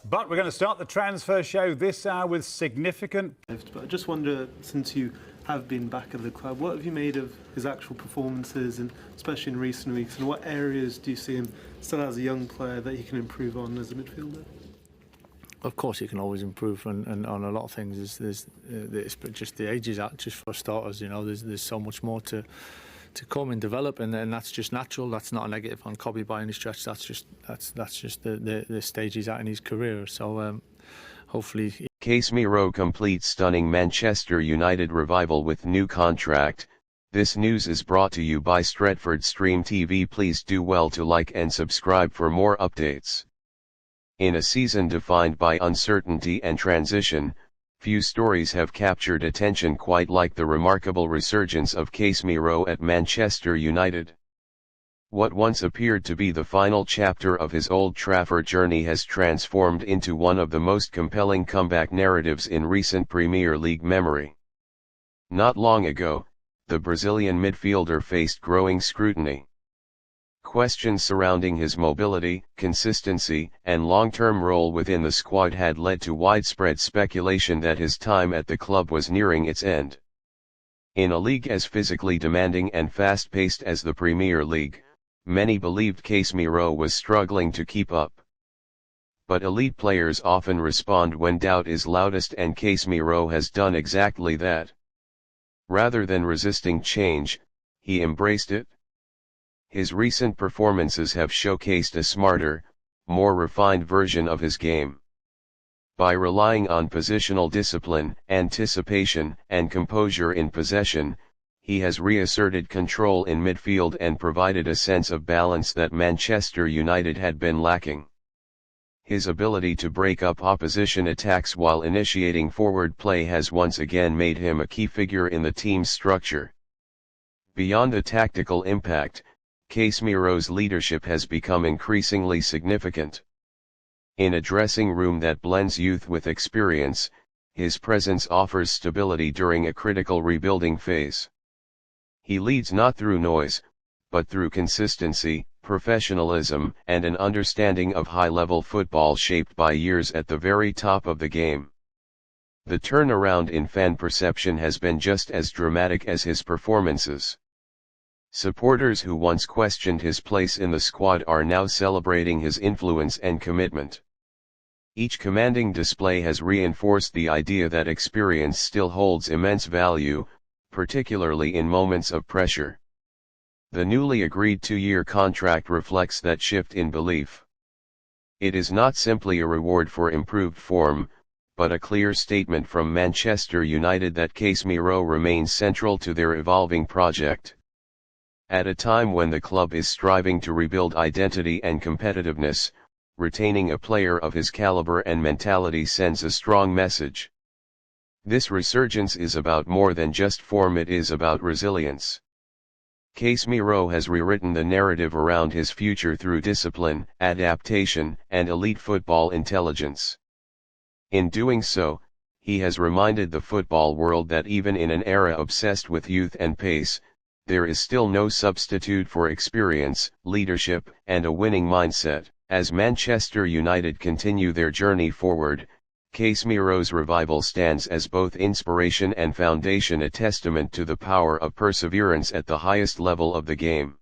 But we're going to start the transfer show this hour with significant... But I just wonder, since you have been back at the club, what have you made of his actual performances, and especially in recent weeks, and what areas do you see him still as a young player that he can improve on as a midfielder? Of course, he can always improve on a lot of things. There's just the age is at, just for starters. You know, there's so much more to come and develop, and that's just natural. That's not a negative on Cobby by any stretch. That's just the stage he's at in his career. So hopefully. Casemiro completes stunning Manchester United revival with new contract. This news is brought to you by Stretford Stream TV. Please do well to like and subscribe for more updates. In a season defined by uncertainty and transition, few stories have captured attention quite like the remarkable resurgence of Casemiro at Manchester United. What once appeared to be the final chapter of his Old Trafford journey has transformed into one of the most compelling comeback narratives in recent Premier League memory. Not long ago, the Brazilian midfielder faced growing scrutiny. Questions surrounding his mobility, consistency, and long-term role within the squad had led to widespread speculation that his time at the club was nearing its end. In a league as physically demanding and fast-paced as the Premier League, many believed Casemiro was struggling to keep up. But elite players often respond when doubt is loudest, and Casemiro has done exactly that. Rather than resisting change, he embraced it. His recent performances have showcased a smarter, more refined version of his game. By relying on positional discipline, anticipation, and composure in possession, he has reasserted control in midfield and provided a sense of balance that Manchester United had been lacking. His ability to break up opposition attacks while initiating forward play has once again made him a key figure in the team's structure. Beyond the tactical impact, Casemiro's leadership has become increasingly significant. In a dressing room that blends youth with experience, his presence offers stability during a critical rebuilding phase. He leads not through noise, but through consistency, professionalism, and an understanding of high-level football shaped by years at the very top of the game. The turnaround in fan perception has been just as dramatic as his performances. Supporters who once questioned his place in the squad are now celebrating his influence and commitment. Each commanding display has reinforced the idea that experience still holds immense value, particularly in moments of pressure. The newly agreed 2-year contract reflects that shift in belief. It is not simply a reward for improved form, but a clear statement from Manchester United that Casemiro remains central to their evolving project. At a time when the club is striving to rebuild identity and competitiveness, retaining a player of his caliber and mentality sends a strong message. This resurgence is about more than just form, it is about resilience. Casemiro has rewritten the narrative around his future through discipline, adaptation, and elite football intelligence. In doing so, he has reminded the football world that even in an era obsessed with youth and pace, there is still no substitute for experience, leadership, and a winning mindset. As Manchester United continue their journey forward, Casemiro's revival stands as both inspiration and foundation, a testament to the power of perseverance at the highest level of the game.